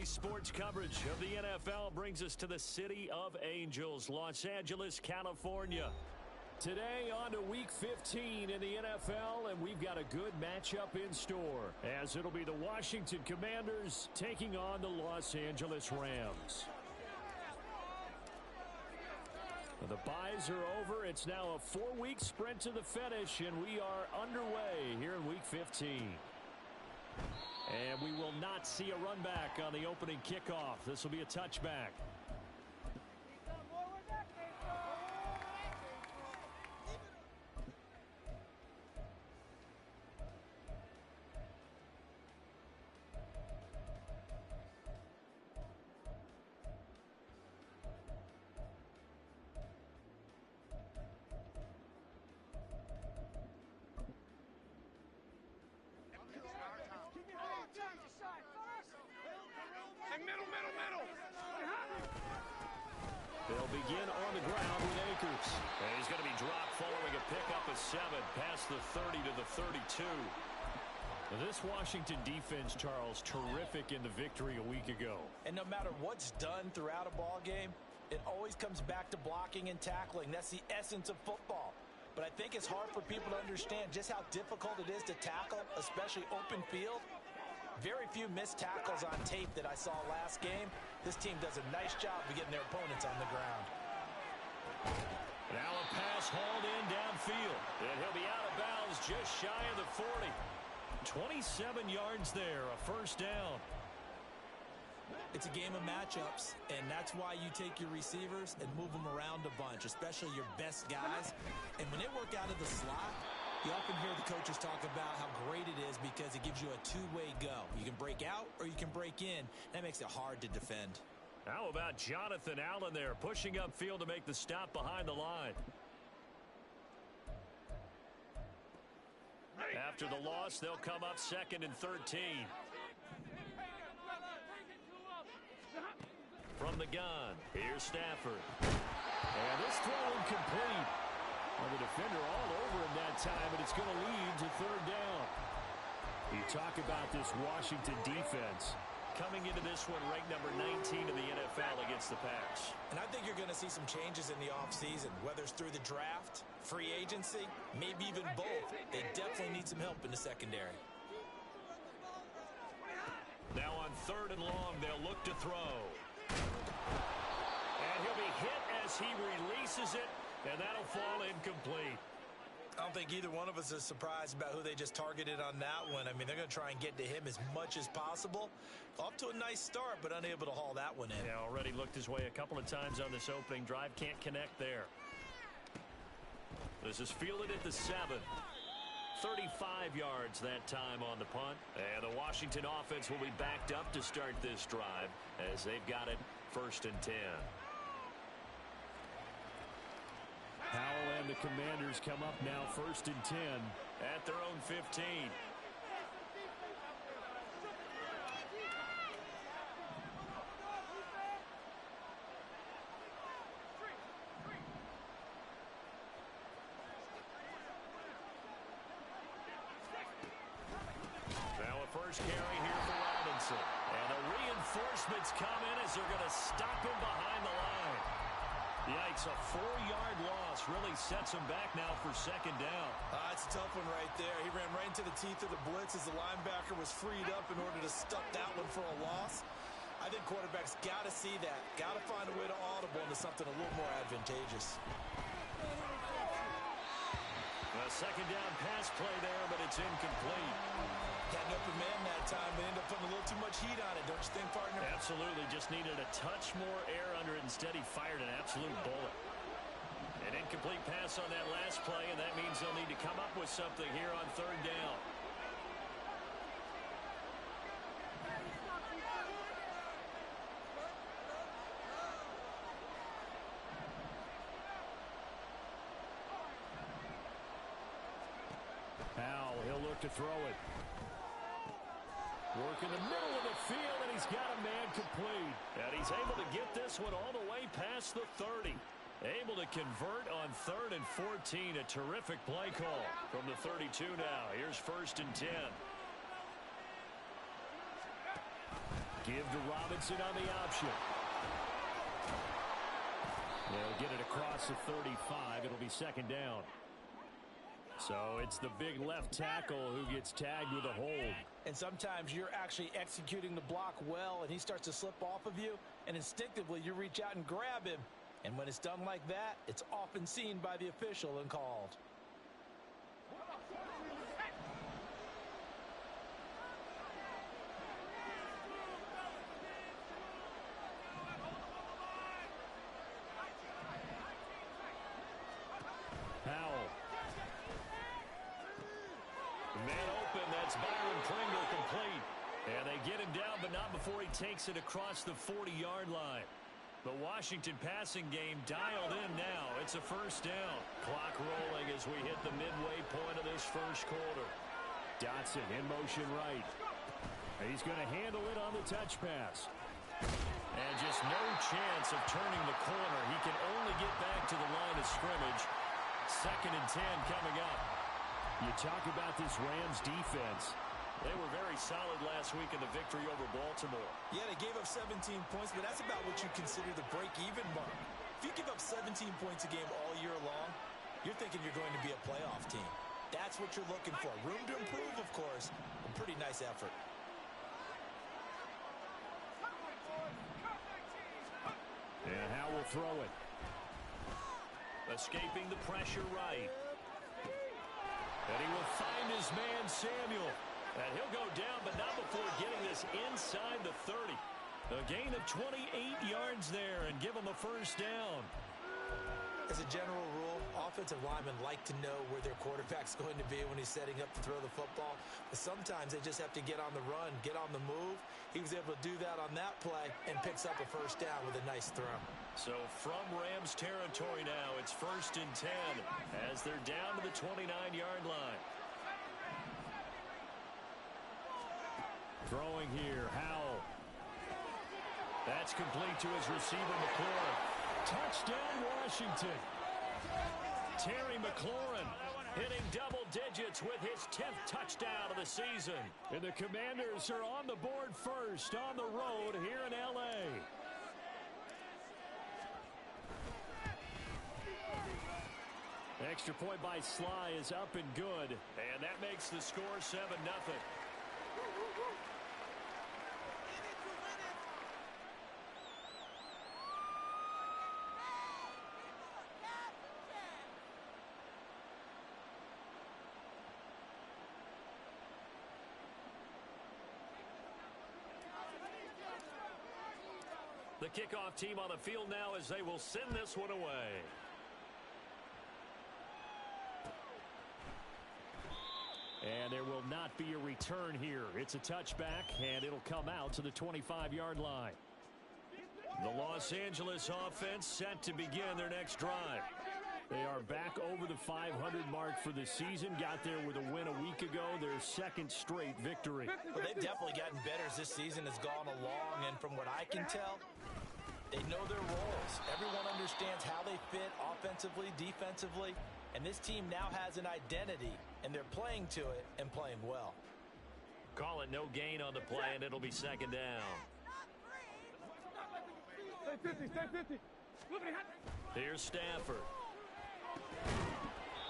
Today's sports coverage of the NFL brings us to the City of Angels, Los Angeles, California. Today on to Week 15 in the NFL, and we've got a good matchup in store, as it'll be the Washington Commanders taking on the Los Angeles Rams. The byes are over. It's now a 4-week sprint to the finish, and we are underway here in Week 15. And we will not see a run back on the opening kickoff. This will be a touchback. They'll begin on the ground with Akers. And he's going to be dropped following a pickup of 7 past the 30 to the 32. This Washington defense, Charles, terrific in the victory a week ago. And no matter what's done throughout a ball game, it always comes back to blocking and tackling. That's the essence of football. But I think it's hard for people to understand just how difficult it is to tackle, especially open field. Very few missed tackles on tape that I saw last game. This team does a nice job of getting their opponents on the ground. Now a pass hauled in downfield. And he'll be out of bounds just shy of the 40. 27 yards there, a first down. It's a game of matchups, and that's why you take your receivers and move them around a bunch, especially your best guys. And when they work out of the slot, you often hear the coaches talk about how great it is because it gives you a two-way go. You can break out or you can break in. That makes it hard to defend. How about Jonathan Allen there, pushing upfield to make the stop behind the line? After the loss, they'll come up 2nd and 13. From the gun, here's Stafford. And this throw incomplete. Well, the defender all over him that time, and it's going to lead to 3rd down. You talk about this Washington defense. Coming into this one, ranked number 19 in the NFL against the pass. And I think you're going to see some changes in the offseason, whether it's through the draft, free agency, maybe even both. They definitely need some help in the secondary. Now on 3rd and long, they'll look to throw. And he'll be hit as he releases it, and that'll fall incomplete. I don't think either one of us is surprised about who they just targeted on that one. I mean, they're going to try and get to him as much as possible. Off to a nice start, but unable to haul that one in. Yeah, already looked his way a couple of times on this opening drive. Can't connect there. This is fielded at the 7. 35 yards that time on the punt. And the Washington offense will be backed up to start this drive as they've got it 1st and 10. Howell and the Commanders come up now 1st and 10 at their own 15. Now a first carry here for Robinson. And the reinforcements come in as they're going to stop him behind the line. Yikes, a 4-yard loss really sets him back now for 2nd down. That's a tough one right there. He ran right into the teeth of the blitz as the linebacker was freed up in order to stop that one for a loss. I think quarterbacks got to see that. Got to find a way to audible into something a little more advantageous. A 2nd down pass play there, but it's incomplete. Had an open man that time, but ended up putting a little too much heat on it, don't you think, partner? Absolutely. Just needed a touch more air under it. Instead, he fired an absolute bullet. An incomplete pass on that last play, and that means they'll need to come up with something here on 3rd down. Howell, he'll look to throw it. Work in the middle of the field, and he's got a man complete. And he's able to get this one all the way past the 30. Able to convert on 3rd and 14. A terrific play call from the 32 now. Here's 1st and 10. Give to Robinson on the option. They'll get it across the 35. It'll be second down. So it's the big left tackle who gets tagged with a hold. And sometimes you're actually executing the block well, and he starts to slip off of you, and instinctively you reach out and grab him. And when it's done like that, it's often seen by the official and called. Powell. Man open, that's Byron Pringle complete. And they get him down, but not before he takes it across the 40-yard line. The Washington passing game dialed in now. It's a first down. Clock rolling as we hit the midway point of this first quarter. Dotson in motion right. He's going to handle it on the touch pass. And just no chance of turning the corner. He can only get back to the line of scrimmage. 2nd and 10 coming up. You talk about this Rams defense. They were very solid last week in the victory over Baltimore. Yeah, they gave up 17 points, but that's about what you consider the break-even mark. If you give up 17 points a game all year long, you're thinking you're going to be a playoff team. That's what you're looking for. Room to improve, of course. A pretty nice effort. And how will throw it. Escaping the pressure right. And he will find his man, Samuel. And he'll go down, but not before getting this inside the 30. A gain of 28 yards there and give him a first down. As a general rule, offensive linemen like to know where their quarterback's going to be when he's setting up to throw the football. But sometimes they just have to get on the run, get on the move. He was able to do that on that play and picks up a first down with a nice throw. So from Rams territory now, it's 1st and 10 as they're down to the 29-yard line. Throwing here, Howell. That's complete to his receiver, McLaurin. Touchdown, Washington. Terry McLaurin hitting double digits with his 10th touchdown of the season. And the Commanders are on the board first on the road here in L.A. Extra point by Sly is up and good. And that makes the score 7-0. The kickoff team on the field now as they will send this one away. And there will not be a return here. It's a touchback, and it'll come out to the 25-yard line. The Los Angeles offense set to begin their next drive. They are back over the 500 mark for the season. Got there with a win a week ago, their 2nd straight victory. Well, they've definitely gotten better as this season has gone along, and from what I can tell, they know their roles. Everyone understands how they fit offensively, defensively, and this team now has an identity, and they're playing to it and playing well. Call it no gain on the play, and it'll be 2nd down. Stay 50. Here's Stafford.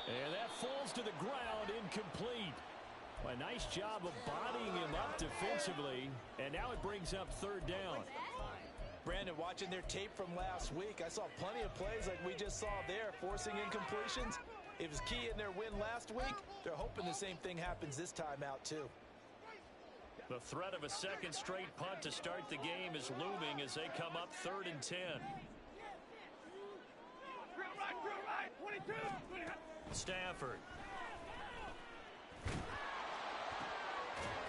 And that falls to the ground, incomplete. A nice job of bodying him up defensively, and now it brings up 3rd down. Brandon, watching their tape from last week, I saw plenty of plays like we just saw there, forcing incompletions. It was key in their win last week. They're hoping the same thing happens this time out, too. The threat of a 2nd straight punt to start the game is looming as they come up 3rd and 10. Stafford.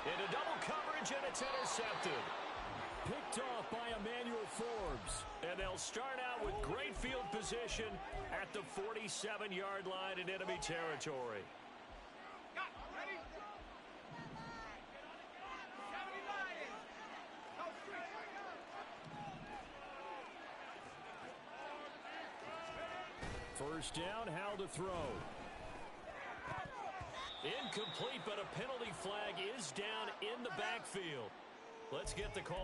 Into double coverage, and it's intercepted. Picked off by Emmanuel Forbes. And they'll start out with great field position at the 47-yard line in enemy territory. First down, how to throw. Incomplete, but a penalty flag is down in the backfield. Let's get the call.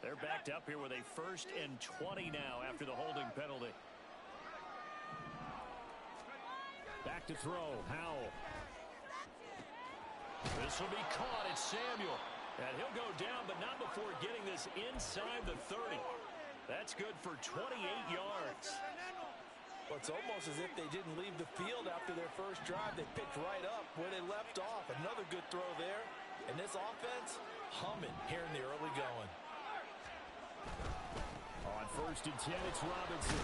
They're backed up here with a 1st and 20 now after the holding penalty. Back to throw. Howell. This will be caught. It's Samuel. And he'll go down, but not before getting this inside the 30. That's good for 28 yards. Well, it's almost as if they didn't leave the field after their first drive. They picked right up where they left off. Another good throw there. And this offense, humming here in the early going. On 1st and 10, it's Robinson.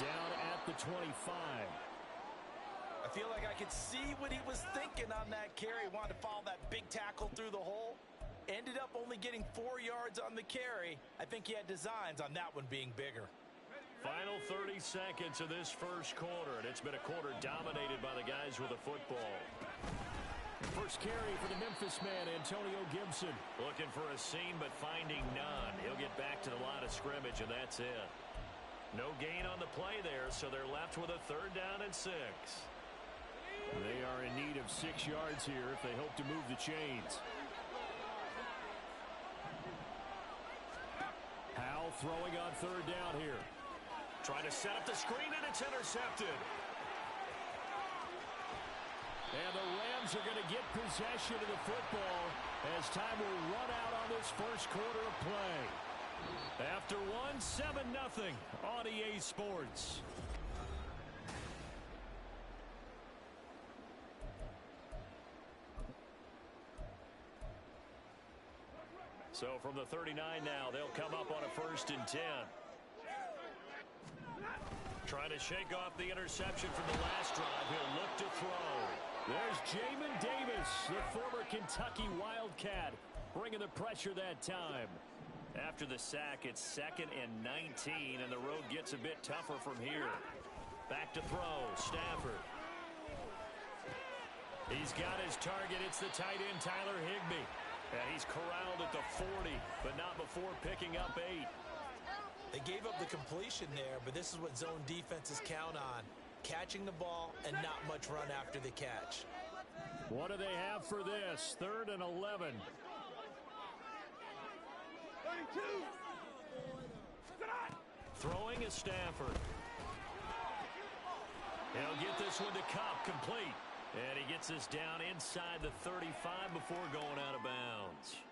Down at the 25. I feel like I could see what he was thinking on that carry. Wanted to follow that big tackle through the hole. Ended up only getting 4 yards on the carry. I think he had designs on that one being bigger. Final 30 seconds of this first quarter, and it's been a quarter dominated by the guys with the football. First carry for the Memphis man, Antonio Gibson. Looking for a seam, but finding none. He'll get back to the line of scrimmage, and that's it. No gain on the play there, so they're left with a 3rd down and 6. They are in need of 6 yards here if they hope to move the chains. Howell throwing on 3rd down here. Trying to set up the screen, and it's intercepted. And the Rams are going to get possession of the football as time will run out on this first quarter of play. After 7-0 on EA Sports. So from the 39 now, they'll come up on a 1st and 10. Trying to shake off the interception from the last drive. He'll look to throw. There's Jamin Davis, the former Kentucky Wildcat, bringing the pressure that time. After the sack, it's 2nd and 19, and the road gets a bit tougher from here. Back to throw, Stafford. He's got his target. It's the tight end, Tyler Higbee. And he's corralled at the 40, but not before picking up 8. They gave up the completion there, but this is what zone defenses count on. Catching the ball and not much run after the catch. What do they have for this? 3rd and 11. 32. Throwing is Stafford. He'll get this one to Cup, complete. And he gets this down inside the 35 before going out of bounds.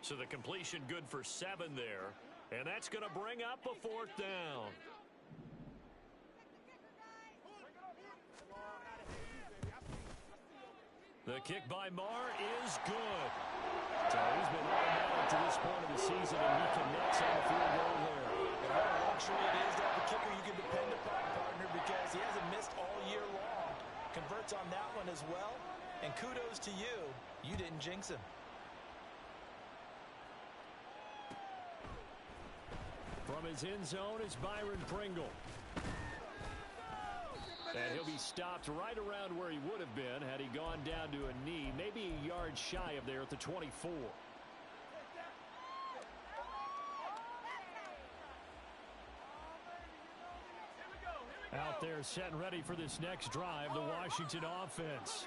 So the completion good for 7 there. And that's going to bring up a 4th down. The kick by Marr is good. So he's been automatic to this point of the season, and he connects on the field goal there. And what a luxury it is to have a kicker you can depend upon, partner, because he hasn't missed all year long. Converts on that one as well. And kudos to you. You didn't jinx him. From his end zone is Byron Pringle. And he'll be stopped right around where he would have been had he gone down to a knee, maybe a yard shy of there at the 24. Out there set and ready for this next drive, the Washington offense.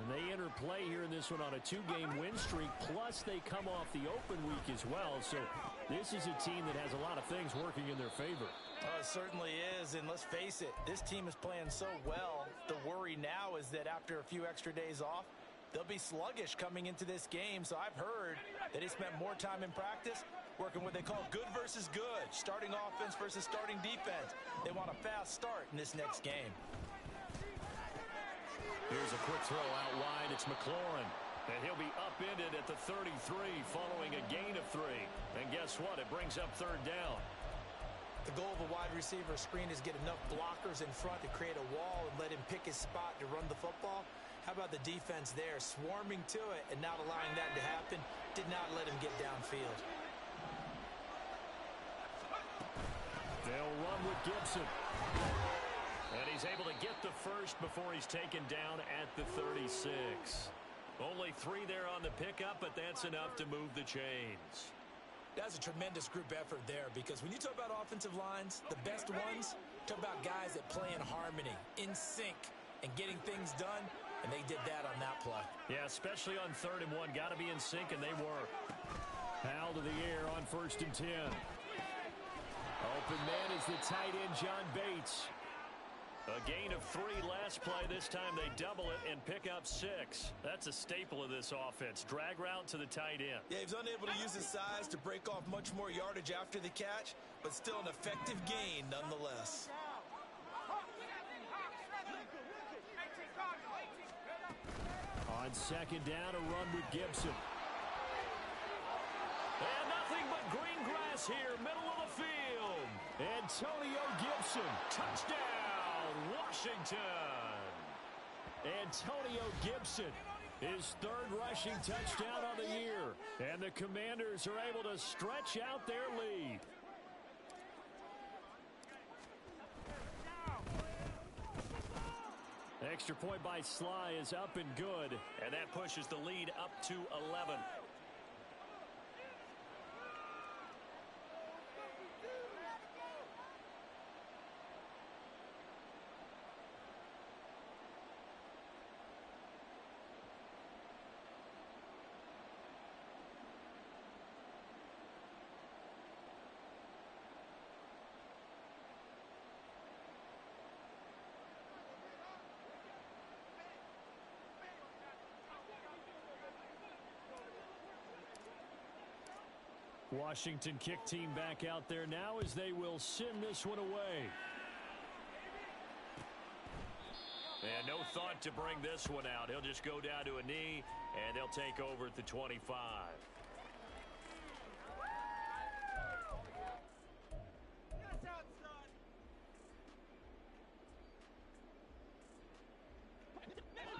And they enter play here in this one on a 2-game win streak, plus they come off the open week as well. So this is a team that has a lot of things working in their favor. Oh, it certainly is, and let's face it, this team is playing so well. The worry now is that after a few extra days off, they'll be sluggish coming into this game. So I've heard that they spent more time in practice working what they call good versus good, starting offense versus starting defense. They want a fast start in this next game. Here's a quick throw out wide. It's McLaurin. And he'll be upended at the 33 following a gain of 3. And guess what? It brings up 3rd down. The goal of a wide receiver screen is get enough blockers in front to create a wall and let him pick his spot to run the football. How about the defense there, swarming to it and not allowing that to happen? Did not let him get downfield. They'll run with Gibson. And he's able to get the first before he's taken down at the 36. Only 3 there on the pickup, but that's enough to move the chains. That's a tremendous group effort there because when you talk about offensive lines, the best ones, talk about guys that play in harmony, in sync, and getting things done, and they did that on that play. Yeah, especially on 3rd and 1. Got to be in sync, and they were. Foul to the air on 1st and 10. Open man is the tight end, John Bates. A gain of 3 last play. This time they double it and pick up 6. That's a staple of this offense. Drag route to the tight end. Yeah, he was unable to use his size to break off much more yardage after the catch, but still an effective gain nonetheless. On 2nd down, a run with Gibson. And nothing but green grass here, middle of the field. Antonio Gibson, touchdown, Washington. Antonio Gibson, his 3rd rushing touchdown on the year. And the Commanders are able to stretch out their lead. Extra point by Sly is up and good, and that pushes the lead up to 11. Washington kick team back out there now as they will send this one away. And no thought to bring this one out. He'll just go down to a knee, and they'll take over at the 25.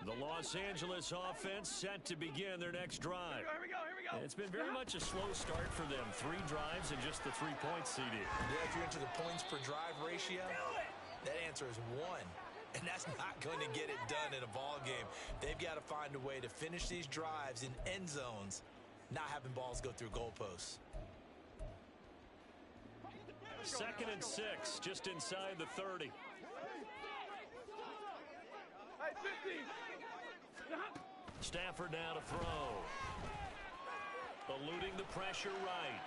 The Los Angeles offense set to begin their next drive. Here we go. It's been very much a slow start for them. 3 drives and just the 3 points, CD. Yeah, if you're into the points per drive ratio, that answer is 1. And that's not going to get it done in a ball game. They've got to find a way to finish these drives in end zones, not having balls go through goalposts. 2nd and 6, just inside the 30. Hey, 50. Stafford now to throw. Eluding the pressure right.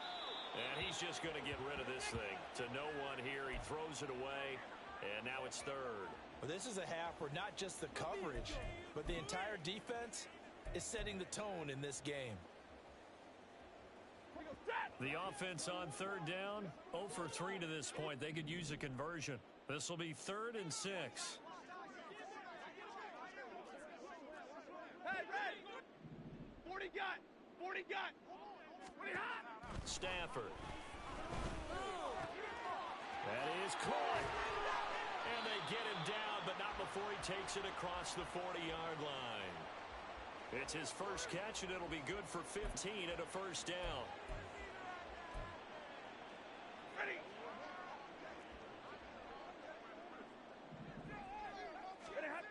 And he's just going to get rid of this thing to no one here. He throws it away, and now it's 3rd. Well, this is a half where not just the coverage, but the entire defense is setting the tone in this game. The offense on 3rd down, 0 for 3 to this point. They could use a conversion. This will be 3rd and 6. Hey, Red. 40 got. 40 got. 40 hot. Stafford. That is caught. And they get him down, but not before he takes it across the 40-yard line. It's his first catch, and it'll be good for 15 at a 1st down. Ready. Ready, hot.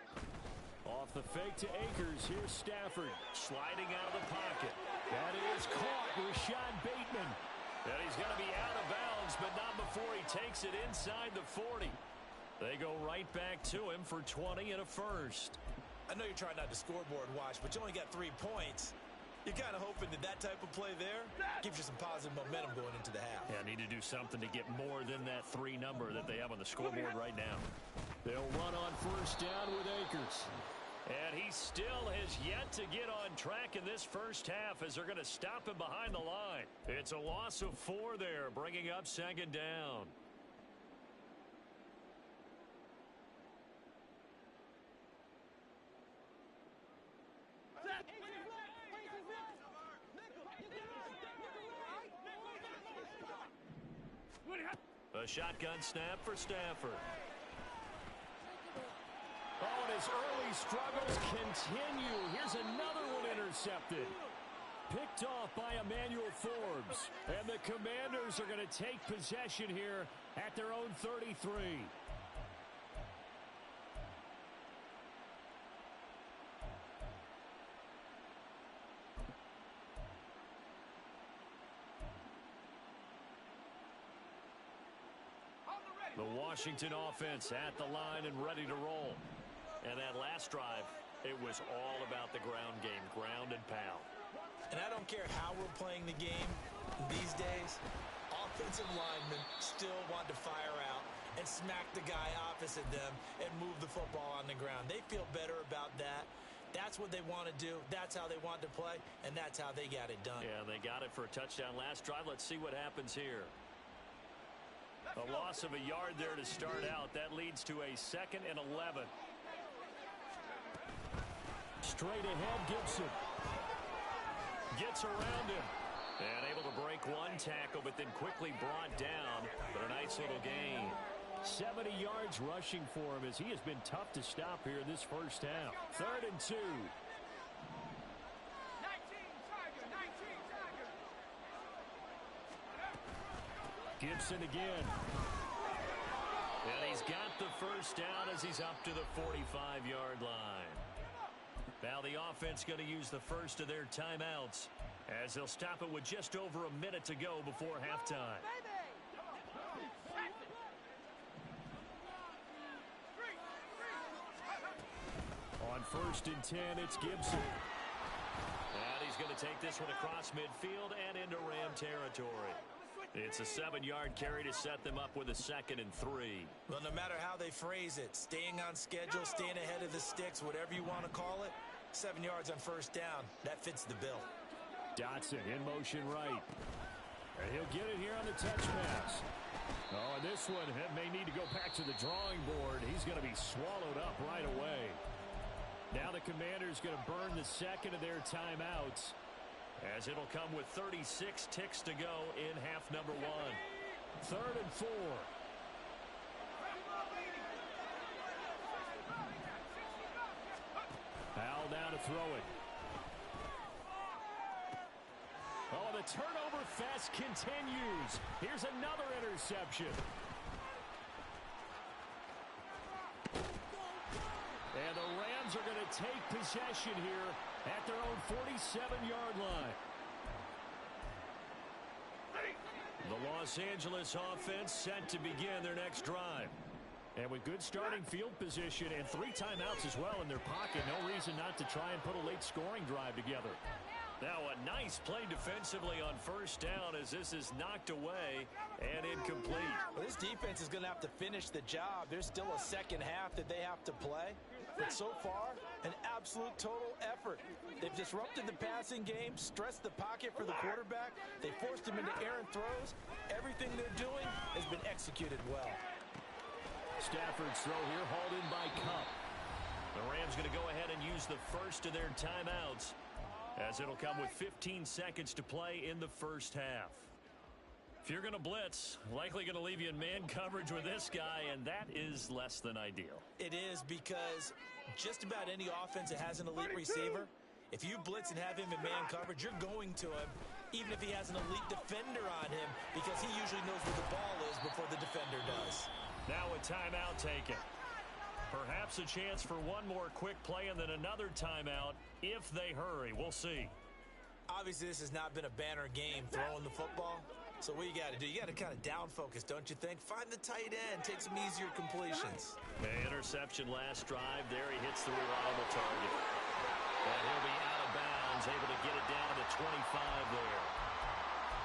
Off the fake to Akers. Here's Stafford sliding out of the pocket. That is caught. Rashad Bateman. And he's going to be out of bounds, but not before he takes it inside the 40. They go right back to him for 20 and a 1st. I know you're trying not to scoreboard watch, but you only got 3 points. You're kind of hoping that type of play there gives you some positive momentum going into the half. Yeah, need to do something to get more than that 3 number that they have on the scoreboard right now. They'll run on 1st down with Akers. And he still has yet to get on track in this first half as they're going to stop him behind the line. It's a loss of 4 there, bringing up 2nd down. A shotgun snap for Stafford. Oh, and his early struggles continue. Here's another one intercepted. Picked off by Emmanuel Forbes. And the Commanders are going to take possession here at their own 33. The Washington offense at the line and ready to roll. And that last drive, it was all about the ground game, ground and pound. And I don't care how we're playing the game these days, offensive linemen still want to fire out and smack the guy opposite them and move the football on the ground. They feel better about that. That's what they want to do. That's how they want to play, and that's how they got it done. Yeah, they got it for a touchdown last drive. Let's see what happens here. A loss of a yard there to start out. That leads to a 2nd and 11. Straight ahead, Gibson. Gets around him. And able to break one tackle, but then quickly brought down. But a nice little gain. 70 yards rushing for him as he has been tough to stop here in this first half. 3rd and 2. Gibson again. And he's got the first down as he's up to the 45-yard line. Now the offense going to use the first of their timeouts as they'll stop it with just over a minute to go before halftime. On 1st and 10, it's Gibson. And he's going to take this one across midfield and into Ram territory. It's a 7-yard carry to set them up with a 2nd and 3. Well, no matter how they phrase it, staying on schedule, staying ahead of the sticks, whatever you want to call it, 7 yards on first down, that fits the bill. Dotson in motion right. And he'll get it here on the touch pass. Oh, and this one may need to go back to the drawing board. He's going to be swallowed up right away. Now the Commanders going to burn the 2nd of their timeouts, as it'll come with 36 ticks to go in half number 1. 3rd and 4. Powell down to throw it. Oh, the turnover fest continues. Here's another interception. And the Rams are going to take possession here at their own 47-yard line. The Los Angeles offense set to begin their next drive. And with good starting field position and 3 timeouts as well in their pocket, no reason not to try and put a late scoring drive together. Now a nice play defensively on first down as this is knocked away and incomplete. Well, this defense is going to have to finish the job. There's still a second half that they have to play. But so far, an absolute total effort. They've disrupted the passing game, stressed the pocket for the quarterback. They forced him into errant throws. Everything they're doing has been executed well. Stafford's throw here hauled in by Cup. The Rams going to go ahead and use the first of their timeouts, as it'll come with 15 seconds to play in the first half. If you're going to blitz, likely going to leave you in man coverage with this guy, and that is less than ideal. It is, because just about any offense that has an elite receiver, if you blitz and have him in man coverage, you're going to him, even if he has an elite defender on him, because he usually knows where the ball is before the defender does. Now a timeout taken. Perhaps a chance for one more quick play and then another timeout if they hurry. We'll see. Obviously, this has not been a banner game throwing the football. So what you got to do, you got to kind of down focus, don't you think? Find the tight end, take some easier completions. The interception last drive. There he hits the reliable target. And he'll be out of bounds, able to get it down to the 25 there.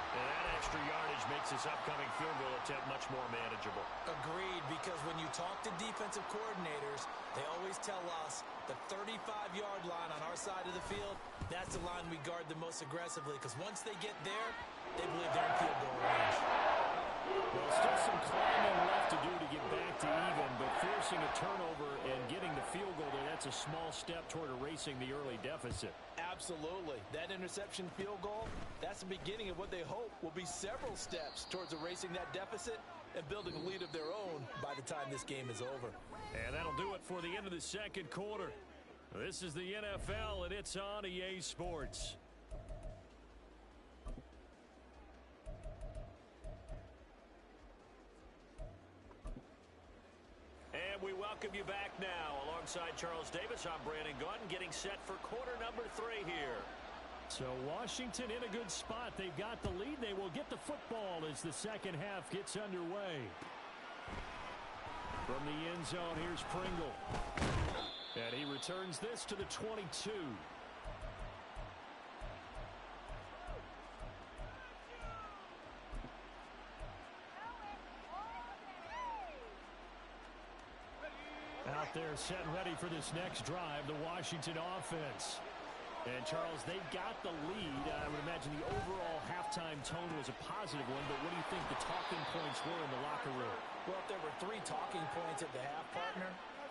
And that extra yardage makes this upcoming field goal attempt much more manageable. Agreed, because when you talk to defensive coordinators, they always tell us the 35-yard line on our side of the field, that's the line we guard the most aggressively, because once they get there, they believe they're in field goal range. Well, still some climbing left to do to get back to even, but forcing a turnover and getting the field goal there, that's a small step toward erasing the early deficit. Absolutely. That interception field goal, that's the beginning of what they hope will be several steps towards erasing that deficit and building a lead of their own by the time this game is over. And that'll do it for the end of the second quarter. This is the NFL, and it's on EA Sports. And we welcome you back now. Alongside Charles Davis, I'm Brandon Gaudin, getting set for quarter number 3 here. So Washington in a good spot. They've got the lead. They will get the football as the second half gets underway. From the end zone, here's Pringle. And he returns this to the 22. Out there set and ready for this next drive, the Washington offense. And, Charles, they've got the lead. I would imagine the overall halftime tone was a positive one, but what do you think the talking points were in the locker room? Well, if there were 3 talking points at the half, partner,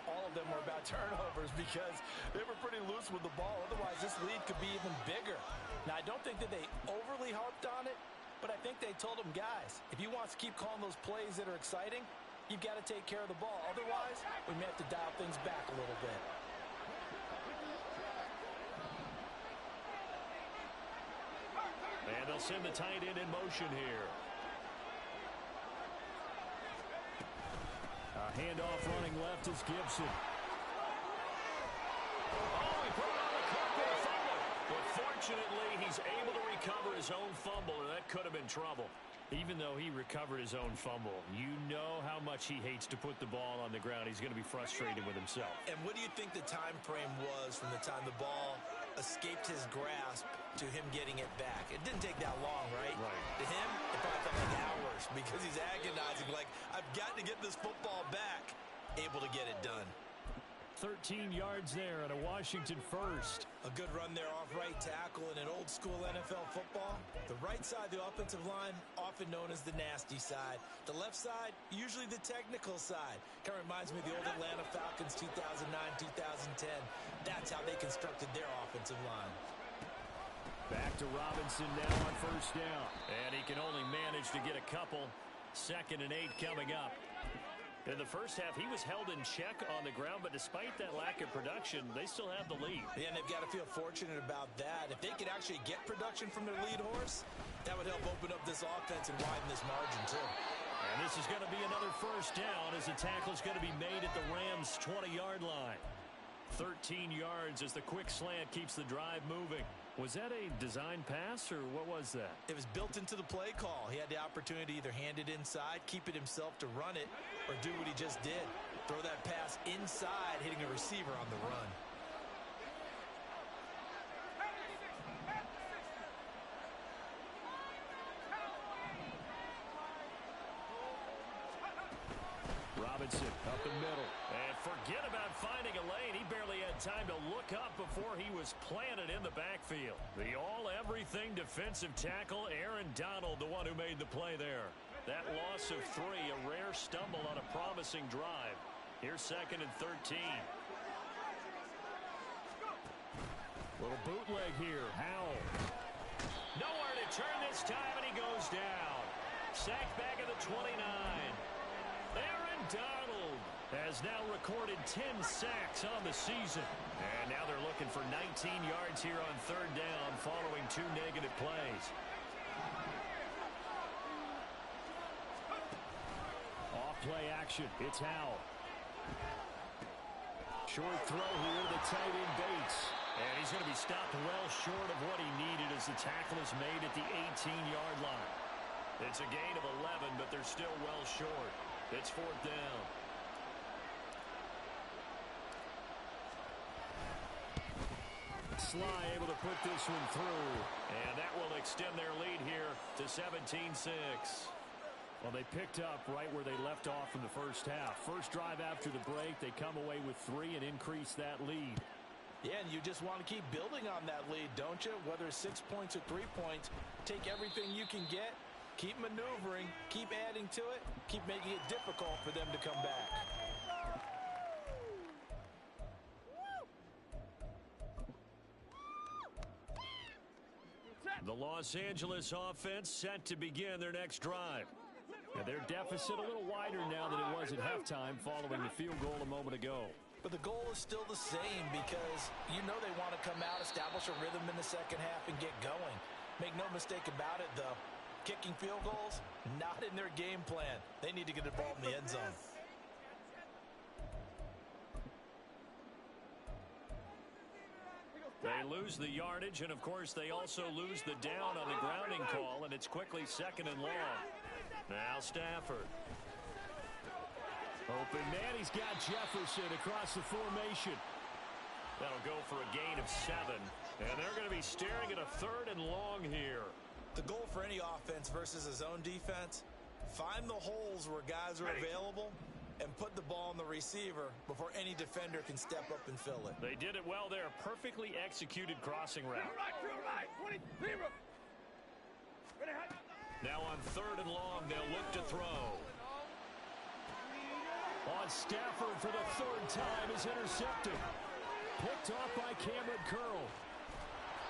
all of them were about turnovers because they were pretty loose with the ball. Otherwise, this lead could be even bigger. Now, I don't think that they overly harped on it, but I think they told them, guys, if you want to keep calling those plays that are exciting, you've got to take care of the ball. Otherwise, we may have to dial things back a little bit. And they'll send the tight end in motion here. A handoff running left is Gibson. Oh, he put it on the carpet, fumble. But fortunately, he's able to recover his own fumble, or that could have been trouble. Even though he recovered his own fumble, you know how much he hates to put the ball on the ground. He's going to be frustrated with himself. And what do you think the time frame was from the time the ball escaped his grasp to him getting it back? It didn't take that long, right? Right. To him, it probably felt like hours because he's agonizing, like, I've got to get this football back. Able to get it done. 13 yards there and a Washington first. A good run there off right tackle in an old-school NFL football. The right side, the offensive line, often known as the nasty side. The left side, usually the technical side. Kind of reminds me of the old Atlanta Falcons 2009, 2010. That's how they constructed their offensive line. Back to Robinson now on first down. And he can only manage to get a couple. 2nd and 8 coming up. In the first half, he was held in check on the ground, but despite that lack of production, they still have the lead. Yeah, and they've got to feel fortunate about that. If they could actually get production from their lead horse, that would help open up this offense and widen this margin, too. And this is going to be another first down as the tackle is going to be made at the Rams' 20-yard line. 13 yards as the quick slant keeps the drive moving. Was that a design pass, or what was that? It was built into the play call. He had the opportunity to either hand it inside, keep it himself to run it, or do what he just did. Throw that pass inside, hitting a receiver on the run. Robinson up the middle. And forget about finding a lane. He barely had time to look up before he was planted in the backfield. The all-everything defensive tackle, Aaron Donald, the one who made the play there. That loss of 3, a rare stumble on a promising drive. Here's 2nd and 13. Little bootleg here. Howell. Nowhere to turn this time, and he goes down. Sacked back at the 29. Aaron Donald has now recorded 10 sacks on the season. And now they're looking for 19 yards here on 3rd down following 2 negative plays. Off-play action. It's Howell. Short throw here to the tight end Bates. And he's going to be stopped well short of what he needed as the tackle is made at the 18-yard line. It's a gain of 11, but they're still well short. It's 4th down. Sly able to put this one through. And that will extend their lead here to 17-6. Well, they picked up right where they left off in the first half. First drive after the break, they come away with 3 and increase that lead. Yeah, and you just want to keep building on that lead, don't you? Whether it's 6 points or 3 points, take everything you can get, keep maneuvering, keep adding to it, keep making it difficult for them to come back. The Los Angeles offense set to begin their next drive. And their deficit a little wider now than it was at halftime following the field goal a moment ago. But the goal is still the same because you know they want to come out, establish a rhythm in the second half, and get going. Make no mistake about it, though. Kicking field goals, not in their game plan. They need to get the ball in the end zone. They lose the yardage, and, of course, they also lose the down on the grounding call, and it's quickly 2nd and long. Now Stafford. Open man, he's got Jefferson across the formation. That'll go for a gain of 7. And they're going to be staring at a 3rd and long here. The goal for any offense versus a zone defense, find the holes where guys are available and put the ball on the receiver before any defender can step up and fill it. They did it well there. Perfectly executed crossing route. Now on 3rd and long, they'll look to throw. On Stafford for the 3rd time is intercepted. Picked off by Cameron Curl.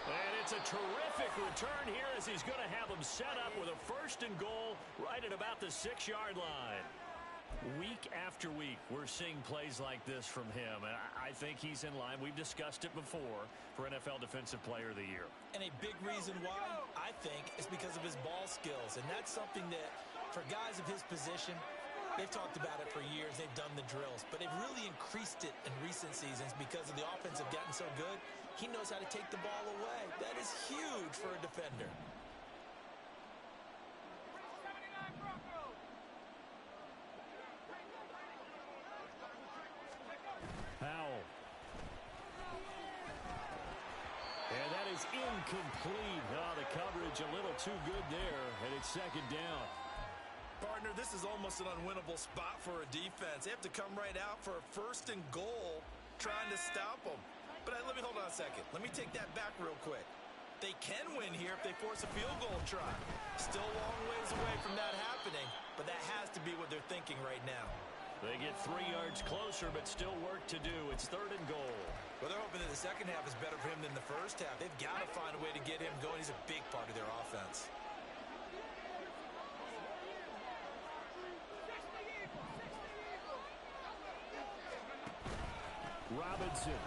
And it's a terrific return here as he's going to have them set up with a 1st and goal right at about the 6-yard line. Week after week, we're seeing plays like this from him, and I think he's in line. We've discussed it before for NFL Defensive Player of the Year. And a big reason why, I think, is because of his ball skills. And that's something that, for guys of his position, they've talked about it for years. They've done the drills. But they've really increased it in recent seasons because of the offense have gotten so good. He knows how to take the ball away. That is huge for a defender. Powell. And that is incomplete. Oh, the coverage a little too good there, and it's 2nd down. Partner, this is almost an unwinnable spot for a defense. They have to come right out for a 1st and goal trying to stop them. But let me hold on a second. Let me take that back real quick. They can win here if they force a field goal try. Still a long ways away from that happening, but that has to be what they're thinking right now. They get 3 yards closer, but still work to do. It's 3rd and goal. Well, they're hoping that the second half is better for him than the first half. They've got to find a way to get him going. He's a big part of their offense. Robinson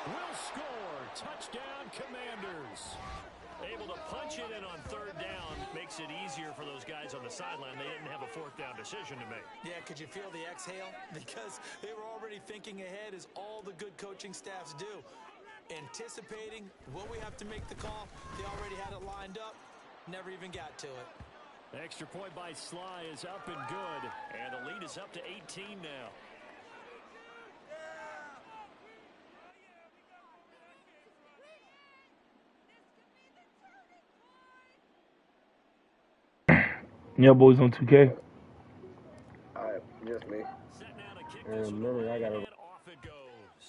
will score. Touchdown, Commanders. Able to punch it in on 3rd down. Makes it easier for those guys on the sideline. They didn't have a 4th down decision to make. Yeah, could you feel the exhale? Because they were already thinking ahead, as all the good coaching staffs do. Anticipating, will we have to make the call? They already had it lined up. Never even got to it. Extra point by Sly is up and good. And the lead is up to 18 now. Yeah, boys on 2K. Alright, just me. And remember, I gotta. Off it goes.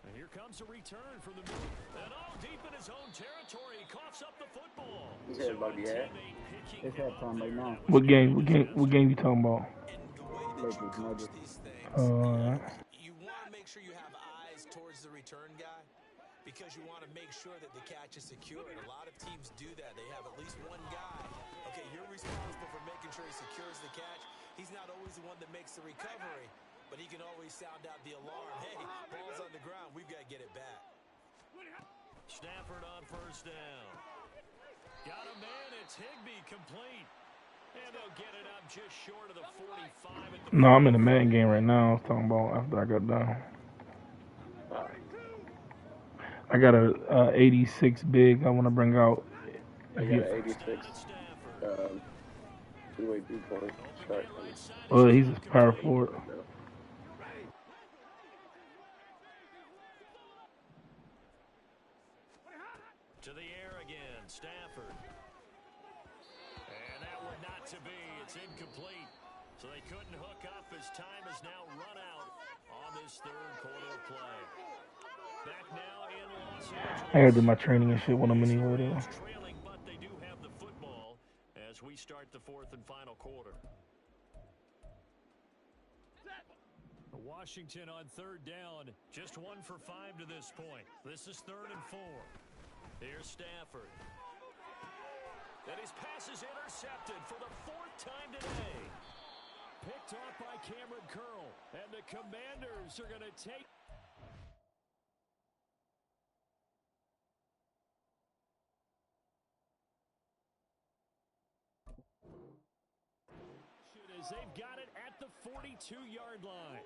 And here comes a return from the middle. And all deep in his own territory, he coughs up the football. He said about the air. It's that time right now. What game you talking about? And the way that you coach these things, you want to make sure you have eyes towards the return guy, because you want to make sure that the catch is secure. And a lot of teams do that. They have at least one guy. Okay, you're responsible for making sure he secures the catch. He's not always the one that makes the recovery, but he can always sound out the alarm. Hey, ball's on the ground. We've got to get it back. Stafford on 1st down. Got a man. It's Higbee complete. And they'll get it up just short of the 45. No, I'm in the Madden game right now. I was talking about after I got done. I got a 86 big I want to bring out. I got an 86. Two-way point. Well, he's a power forward. To the air again, Stafford. And that one not to be. It's incomplete. So they couldn't hook up as time has now run out on this 3rd quarter of play. Back now in Los Angeles. I gotta do my training and shit when I'm anywhere though. Trailing, but they do have the football as we start the 4th and final quarter. Washington on 3rd down, just 1 for 5 to this point. This is 3rd and 4. Here's Stafford. And his pass is intercepted for the 4th time today. Picked off by Cameron Curl. And the Commanders are going to take... as they've got it at the 42-yard line.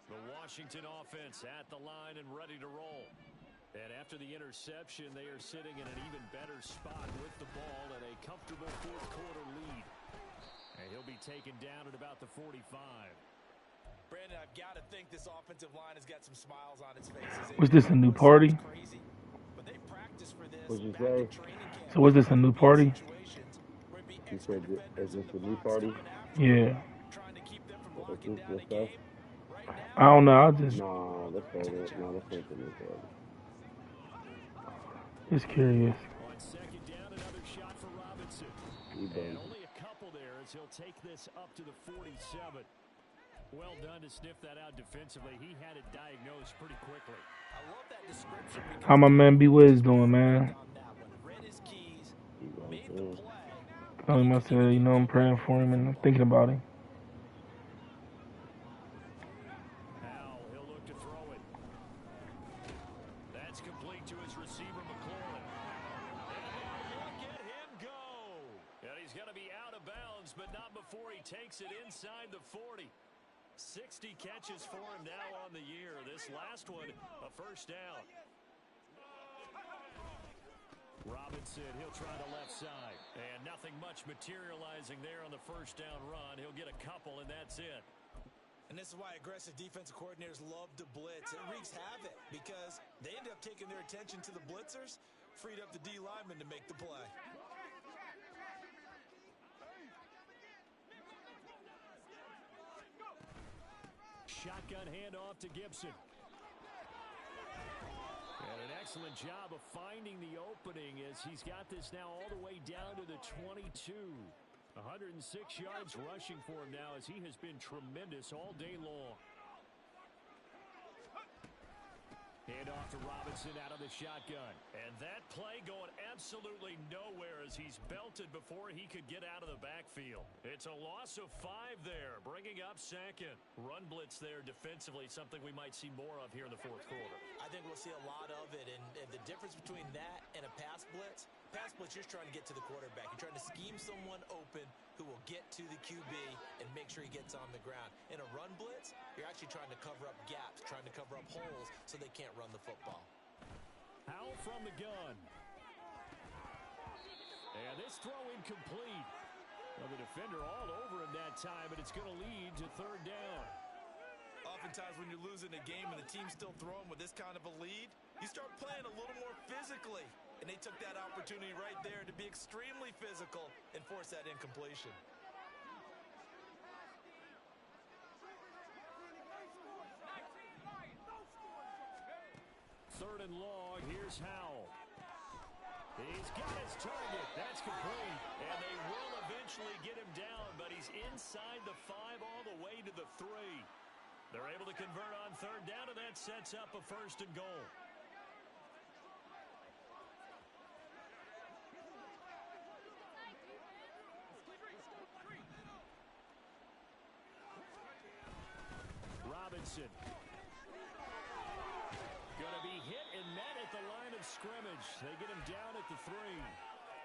The Washington offense at the line and ready to roll. And after the interception, they are sitting in an even better spot with the ball and a comfortable fourth quarter lead. And he'll be taken down at about the 45. Brandon, I've got to think this offensive line has got some smiles on its face. Was this a new party? Crazy, but they practiced for this. What'd you say? So was this a new party? You said, is this a new party? Yeah. Is this the stuff? I don't know. I just No, this ain't it. No, this ain't the new party. just curious. On second down, another shot for Robinson. And only a couple there as he'll take this up to the 47. Well done to sniff that out defensively. He had it diagnosed pretty quickly. I love that description. How my man B Wiz doing, man? Tell him I said, you know, I'm praying for him and I'm thinking about him. Now he'll look to throw it. That's complete to his receiver, McLaurin. And look at him go. And he's going to be out of bounds, but not before he takes it inside the 40. 60 catches for him now on the year. This last one, a first down. Robinson, he'll try the left side. And nothing much materializing there on the first down run. He'll get a couple, and that's it. And this is why aggressive defensive coordinators love to blitz. It wreaks havoc because they end up taking their attention to the blitzers, freed up the D lineman to make the play. Shotgun handoff to Gibson. And an excellent job of finding the opening as he's got this now all the way down to the 22. 106 yards rushing for him now as he has been tremendous all day long. Handoff to Robinson out of the shotgun. And that play going absolutely nowhere as he's belted before he could get out of the backfield. It's a loss of 5 there, bringing up second. Run blitz there defensively, something we might see more of here in the fourth quarter. I think we'll see a lot of it, and the difference between that and a pass blitz, you're trying to get to the quarterback. You're trying to scheme someone open who will get to the QB and make sure he gets on the ground. In a run blitz, you're actually trying to cover up gaps, trying to cover up holes so they can't run the football. Howell from the gun. And this throw incomplete. Well, the defender all over him that time, but it's going to lead to third down. Oftentimes when you're losing a game and the team's still throwing with this kind of a lead, you start playing a little more physically. And they took that opportunity right there to be extremely physical and force that incompletion. Third and long, here's Howell. He's got his target. That's complete. And they will eventually get him down, but he's inside the 5 all the way to the 3. They're able to convert on third down, and that sets up a first and goal. Robinson. Going to be hit and met at the line of scrimmage. They get him down at the 3.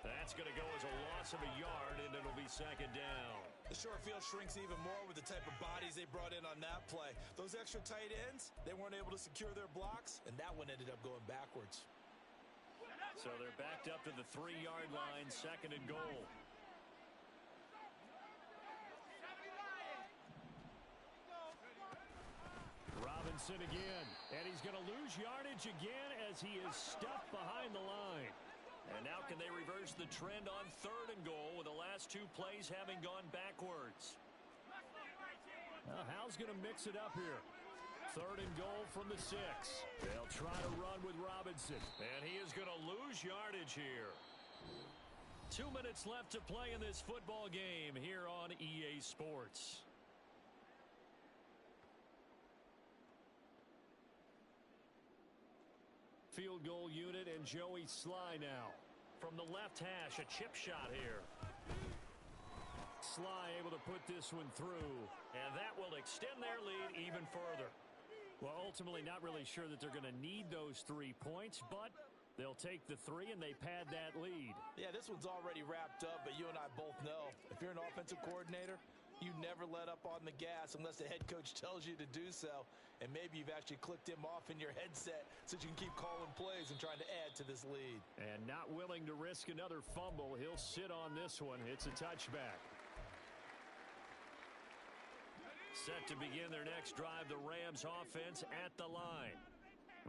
That's going to go as a loss of a yard, and it'll be second down. The short field shrinks even more with the type of bodies they brought in on that play. Those extra tight ends, they weren't able to secure their blocks, and that one ended up going backwards. So they're backed up to the 3-yard line, second and goal. Robinson again, and he's going to lose yardage again as he is stuffed behind the line. And now can they reverse the trend on third and goal with the last 2 plays having gone backwards? Well, Howell's going to mix it up here. Third and goal from the 6. They'll try to run with Robinson, and he is going to lose yardage here. 2 minutes left to play in this football game here on EA Sports. Field goal unit and Joey Sly now. From the left hash, a chip shot here. Sly able to put this one through, and that will extend their lead even further. Well, ultimately not really sure that they're going to need those 3 points, but they'll take the 3 and they pad that lead. Yeah, this one's already wrapped up, but you and I both know if you're an offensive coordinator, You never let up on the gas unless the head coach tells you to do so. And maybe you've actually clicked him off in your headset so you can keep calling plays and trying to add to this lead. And not willing to risk another fumble. He'll sit on this one. It's a touchback. Set to begin their next drive, the Rams offense at the line.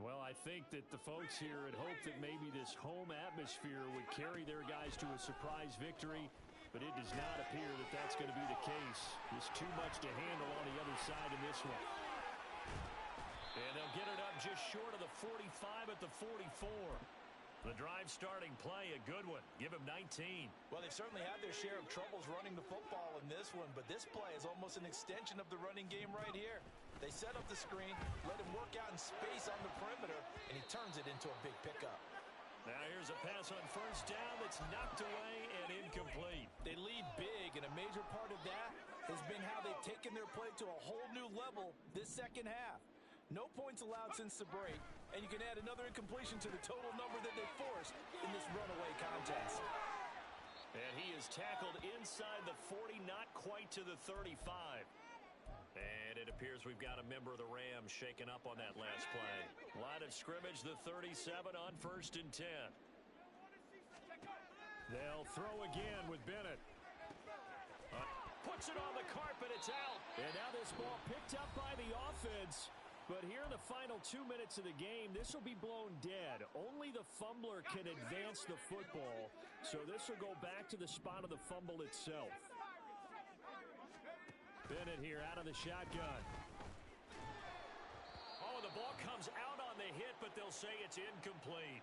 Well, I think that the folks here had hoped that maybe this home atmosphere would carry their guys to a surprise victory, but it does not appear that that's going to be the case. There's too much to handle on the other side in this one. And they'll get it up just short of the 45 at the 44. The drive starting play, a good one. Give him 19. Well, they've certainly had their share of troubles running the football in this one, but this play is almost an extension of the running game right here. They set up the screen, let him work out in space on the perimeter, and he turns it into a big pickup. Now here's a pass on first down that's knocked away and incomplete. They lead big, and a major part of that has been how they've taken their play to a whole new level this second half. No points allowed since the break, and you can add another incompletion to the total number that they forced in this runaway contest. And he is tackled inside the 40, not quite to the 35. And it appears we've got a member of the Rams shaken up on that last play. Line of scrimmage, the 37 on 1st and 10. They'll throw again with Bennett. Puts it on the carpet, it's out. And now this ball picked up by the offense. But here in the final 2 minutes of the game, this will be blown dead. Only the fumbler can advance the football. So this will go back to the spot of the fumble itself. Bennett here out of the shotgun. Oh, the ball comes out on the hit, but they'll say it's incomplete.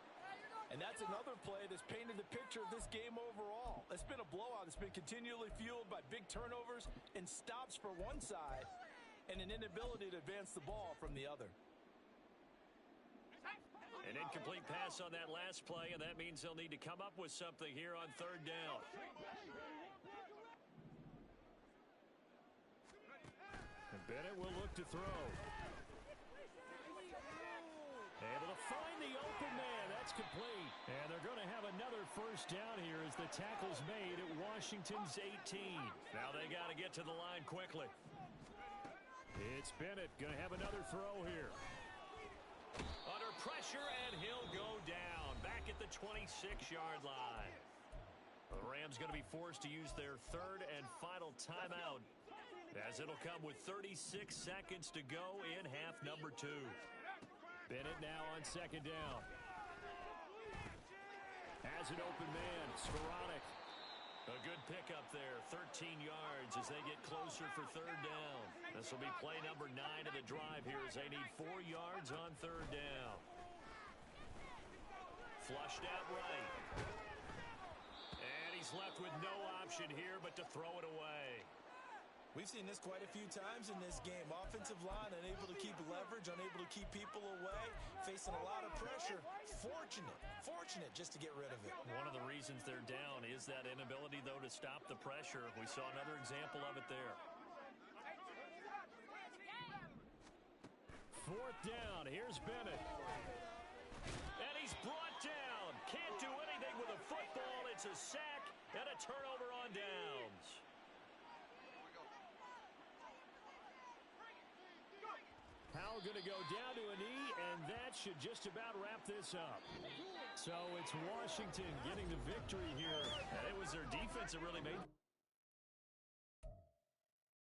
And that's another play that's painted the picture of this game overall. It's been a blowout. It's been continually fueled by big turnovers and stops for one side, and an inability to advance the ball from the other. An incomplete pass on that last play, and that means they'll need to come up with something here on 3rd down. And Bennett will look to throw. Able to find the open man. That's complete. And they're going to have another first down here as the tackle's made at Washington's 18. Now they got to get to the line quickly. It's Bennett going to have another throw here. Under pressure, and he'll go down. Back at the 26-yard line. The Rams going to be forced to use their 3rd and final timeout, as it'll come with 36 seconds to go in half number 2. Bennett now on 2nd down. Has an open man, Skoranek. A good pickup there, 13 yards as they get closer for 3rd down. This will be play number 9 of the drive here as they need 4 yards on 3rd down. Flushed out right. And he's left with no option here but to throw it away. We've seen this quite a few times in this game. Offensive line unable to keep leverage, unable to keep people away, facing a lot of pressure. Fortunate just to get rid of it. One of the reasons they're down is that inability, though, to stop the pressure. We saw another example of it there. 4th down. Here's Bennett. And he's brought down. Can't do anything with a football. It's a sack and a turnover on downs. Powell going to go down to a knee, and that should just about wrap this up. So it's Washington getting the victory here. And it was their defense that really made